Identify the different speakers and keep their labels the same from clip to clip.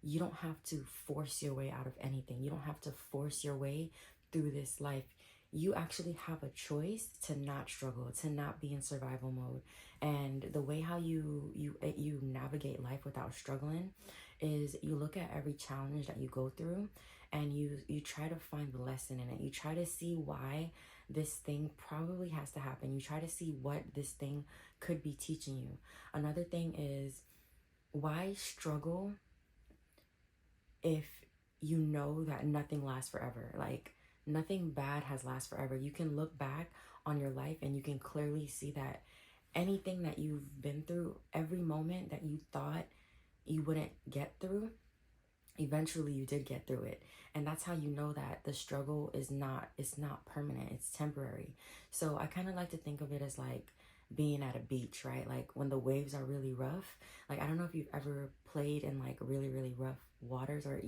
Speaker 1: you don't have to force your way out of anything. You don't have to force your way through this life. You actually have a choice to not struggle, to not be in survival mode. And the way how you navigate life without struggling is you look at every challenge that you go through, and you try to find the lesson in it. You try to see why this thing probably has to happen. You try to see what this thing could be teaching you. Another thing is, why struggle if you know that nothing lasts forever? Like, nothing bad has last forever. You can look back on your life and you can clearly see that anything that you've been through, every moment that you thought you wouldn't get through, eventually you did get through it. And that's how you know that the struggle is not, it's not permanent, it's temporary. So I kind of like to think of it as like being at a beach, right? Like when the waves are really rough. Like, I don't know if you've ever played in like really, really rough waters, or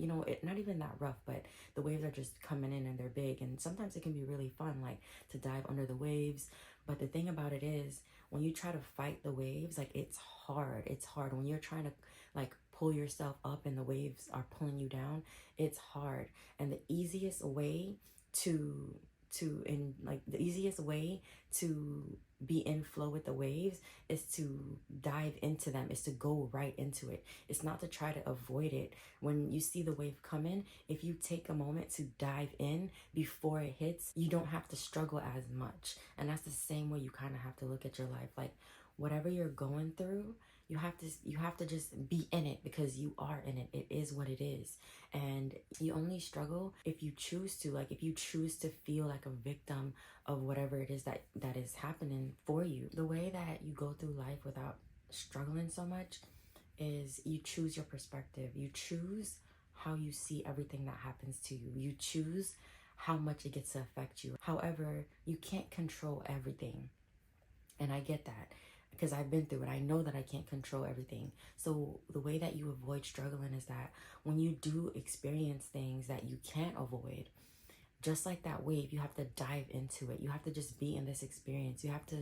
Speaker 1: not even that rough, but the waves are just coming in and they're big, and sometimes it can be really fun, like to dive under the waves. But the thing about it is, when you try to fight the waves, like, it's hard when you're trying to like pull yourself up and the waves are pulling you down. It's hard. And the easiest way to the easiest way to be in flow with the waves is to dive into them, is to go right into it. It's not to try to avoid it. When you see the wave coming, if you take a moment to dive in before it hits, you don't have to struggle as much. And that's the same way you kind of have to look at your life. Like, whatever you're going through, you have to just be in it, because you are in it. It is what it is. And you only struggle if you choose to. Like, if you choose to feel like a victim of whatever it is that is happening for you. The way that you go through life without struggling so much is you choose your perspective. You choose how you see everything that happens to you. You choose how much it gets to affect you. However, you can't control everything. And I get that, because I've been through it. I know that I can't control everything. So the way that you avoid struggling is that when you do experience things that you can't avoid, just like that wave, you have to dive into it. You have to just be in this experience. You have to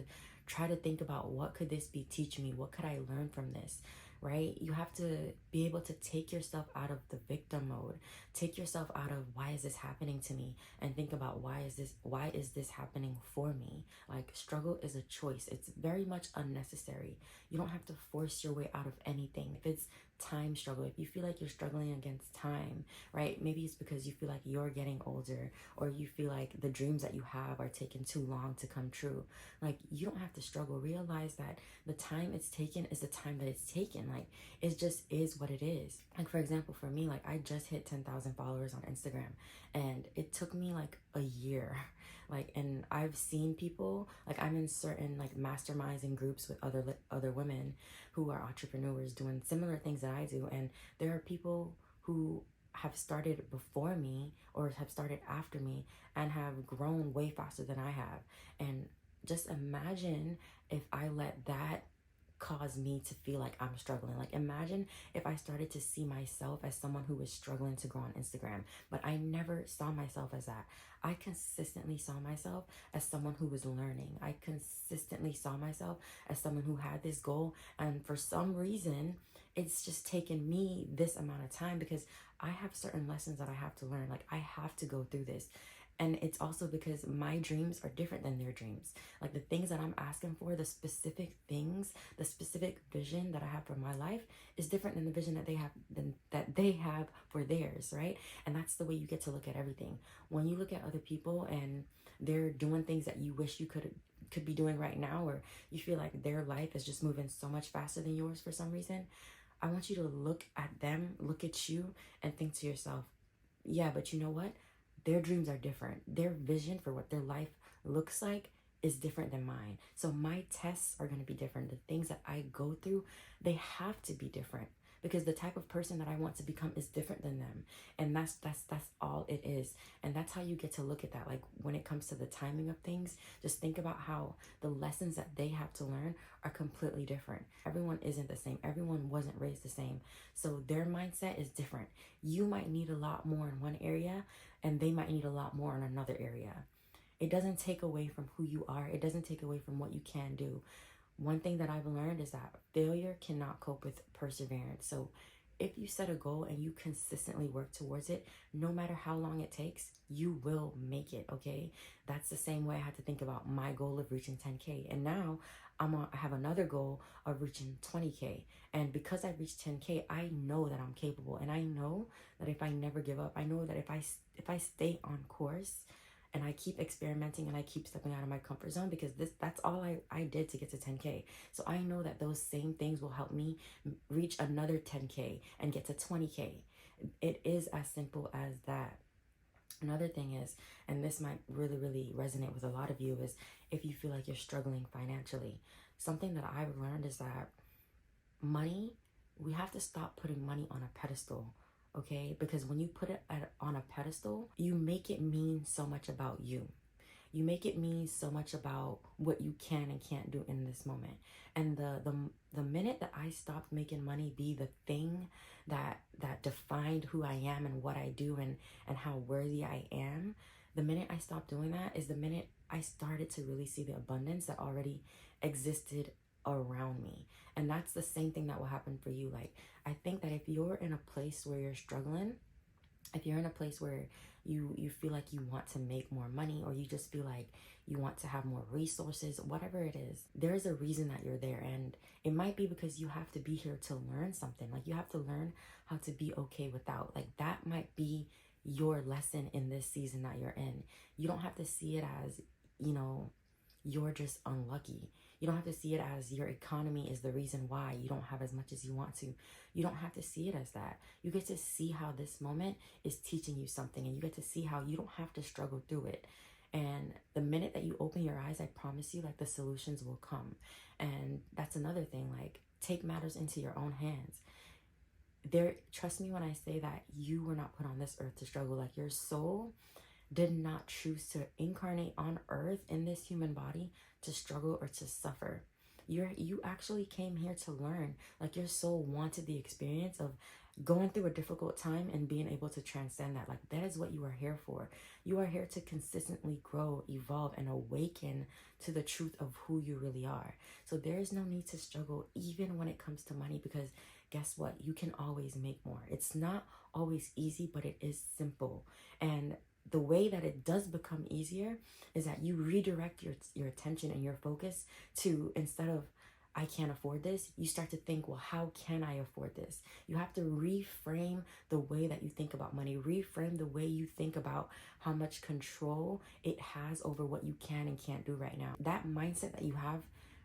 Speaker 1: try to think about, what could this be teaching me? What could I learn from this? Right? You have to be able to take yourself out of the victim mode. Take yourself out of, why is this happening to me? And think about, why is this happening for me? Like, struggle is a choice. It's very much unnecessary. You don't have to force your way out of anything. If it's time struggle, if you feel like you're struggling against time, right? Maybe it's because you feel like you're getting older, or you feel like the dreams that you have are taking too long to come true. Like, you don't have to struggle. Realize that the time it's taken is the time that it's taken. Like, it just is what it is. Like, for example, for me, like, I just hit 10,000 followers on Instagram, and it took me like a year. Like, and I've seen people, like, I'm in certain like masterminds and groups with other women who are entrepreneurs doing similar things that I do, and there are people who have started before me or have started after me and have grown way faster than I have. And just imagine if I let that cause me to feel like I'm struggling. Like, imagine if I started to see myself as someone who was struggling to grow on Instagram, but I never saw myself as that. I consistently saw myself as someone who was learning. I consistently saw myself as someone who had this goal, and for some reason, it's just taken me this amount of time, because I have certain lessons that I have to learn. Like, I have to go through this. And it's also because my dreams are different than their dreams. Like, the things that I'm asking for, the specific things, the specific vision that I have for my life is different than the vision that they have for theirs, right? And that's the way you get to look at everything. When you look at other people and they're doing things that you wish you could be doing right now, or you feel like their life is just moving so much faster than yours for some reason, I want you to look at them, look at you, and think to yourself, yeah, but you know what? Their dreams are different. Their vision for what their life looks like is different than mine. So my tests are going to be different. The things that I go through, they have to be different, because the type of person that I want to become is different than them. And that's all it is. And that's how you get to look at that. Like, when it comes to the timing of things, just think about how the lessons that they have to learn are completely different. Everyone isn't the same. Everyone wasn't raised the same. So their mindset is different. You might need a lot more in one area, and they might need a lot more in another area. It doesn't take away from who you are. It doesn't take away from what you can do. One thing that I've learned is that failure cannot cope with perseverance. So if you set a goal and you consistently work towards it, no matter how long it takes, you will make it, okay? That's the same way I had to think about my goal of reaching 10K. And now I have another goal of reaching 20K. And because I reached 10K, I know that I'm capable. And I know that if I never give up, I know that if I stay on course and I keep experimenting and I keep stepping out of my comfort zone, because that's all I did to get to 10K. So I know that those same things will help me reach another 10K and get to 20K. It is as simple as that. Another thing is, and this might really, really resonate with a lot of you, is if you feel like you're struggling financially. Something that I've learned is that money, we have to stop putting money on a pedestal, okay? Because when you put it on a pedestal, you make it mean so much about you. You make it mean so much about what you can and can't do in this moment. And the minute that I stopped making money be the thing that defined who I am and what I do and how worthy I am, the minute I stopped doing that is the minute I started to really see the abundance that already existed around me. And that's the same thing that will happen for you. Like, I think that if you're in a place where you're struggling, if you're in a place where you feel like you want to make more money, or you just feel like you want to have more resources, whatever it is, there's a reason that you're there. And it might be because you have to be here to learn something. Like, you have to learn how to be okay without. Like, that might be your lesson in this season that you're in. You don't have to see it as, you're just unlucky. You don't have to see it as your economy is the reason why you don't have as much as you want to. You don't have to see it as that. You get to see how this moment is teaching you something, and you get to see how you don't have to struggle through it. And the minute that you open your eyes, I promise you, like, the solutions will come. And that's another thing, like, take matters into your own hands. Trust me when I say that you were not put on this earth to struggle. Like, your soul did not choose to incarnate on earth in this human body to struggle or to suffer. You actually came here to learn. Like, your soul wanted the experience of going through a difficult time and being able to transcend that. Like, that is what you are here for. You are here to consistently grow, evolve, and awaken to the truth of who you really are. So there is no need to struggle even when it comes to money, because guess what? You can always make more. It's not always easy, but it is simple. And the way that it does become easier is that you redirect your attention and your focus to, instead of, I can't afford this, you start to think, well, how can I afford this? You have to reframe the way that you think about money, reframe the way you think about how much control it has over what you can and can't do right now. That mindset that you have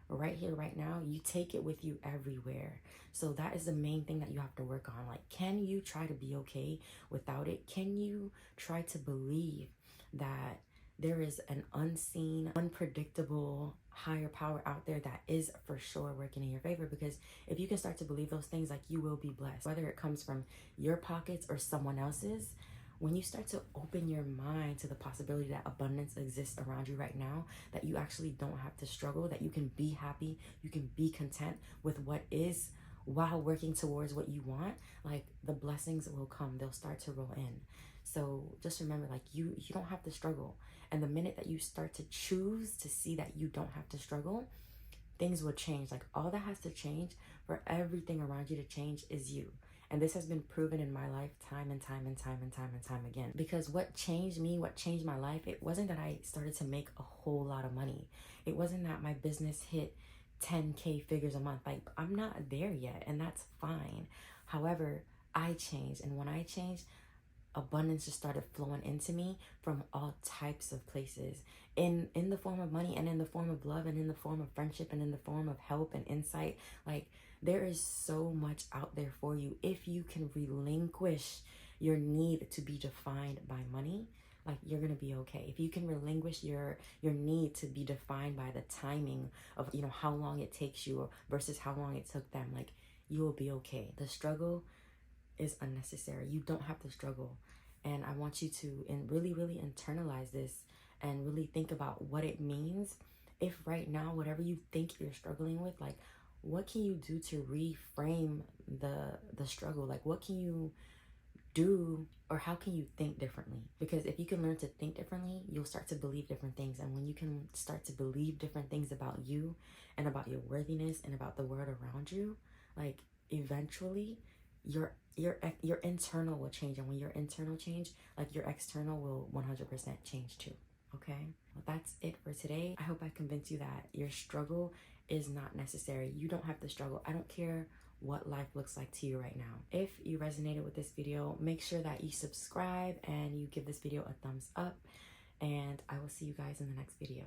Speaker 1: right here, right now, you take it with you everywhere. So that is the main thing that you have to work on. Like, can you try to be okay without it? Can you try to believe that there is an unseen, unpredictable higher power out there that is for sure working in your favor? Because if you can start to believe those things, like, you will be blessed, whether it comes from your pockets or someone else's. When you start to open your mind to the possibility that abundance exists around you right now, that you actually don't have to struggle, that you can be happy, you can be content with what is while working towards what you want, like, the blessings will come. They'll start to roll in. So just remember, like, you don't have to struggle. And the minute that you start to choose to see that you don't have to struggle, things will change. Like, all that has to change for everything around you to change is you. And this has been proven in my life time and time and time and time and time again. Because what changed me, what changed my life, it wasn't that I started to make a whole lot of money. It wasn't that my business hit 10K figures a month. Like, I'm not there yet, and that's fine. However, I changed. And when I changed, abundance just started flowing into me from all types of places, in the form of money, and in the form of love, and in the form of friendship, and in the form of help and insight. Like, there is so much out there for you if you can relinquish your need to be defined by money. Like, you're gonna be okay. If you can relinquish your need to be defined by the timing of, how long it takes you versus how long it took them, like, you will be okay. The struggle is unnecessary. You don't have to struggle. And I want you to really, really internalize this and really think about what it means. If right now, whatever you think you're struggling with, like, what can you do to reframe the struggle? Like, what can you do, or how can you think differently? Because if you can learn to think differently, you'll start to believe different things. And when you can start to believe different things about you and about your worthiness and about the world around you, like, eventually your internal will change, and when your internal change, like your external will 100% change too. Okay, well, that's it for today. I hope I convinced you that your struggle is not necessary. You don't have to struggle. I don't care what life looks like to you right now. If you resonated with this video, make sure that you subscribe and you give this video a thumbs up, and I will see you guys in the next video.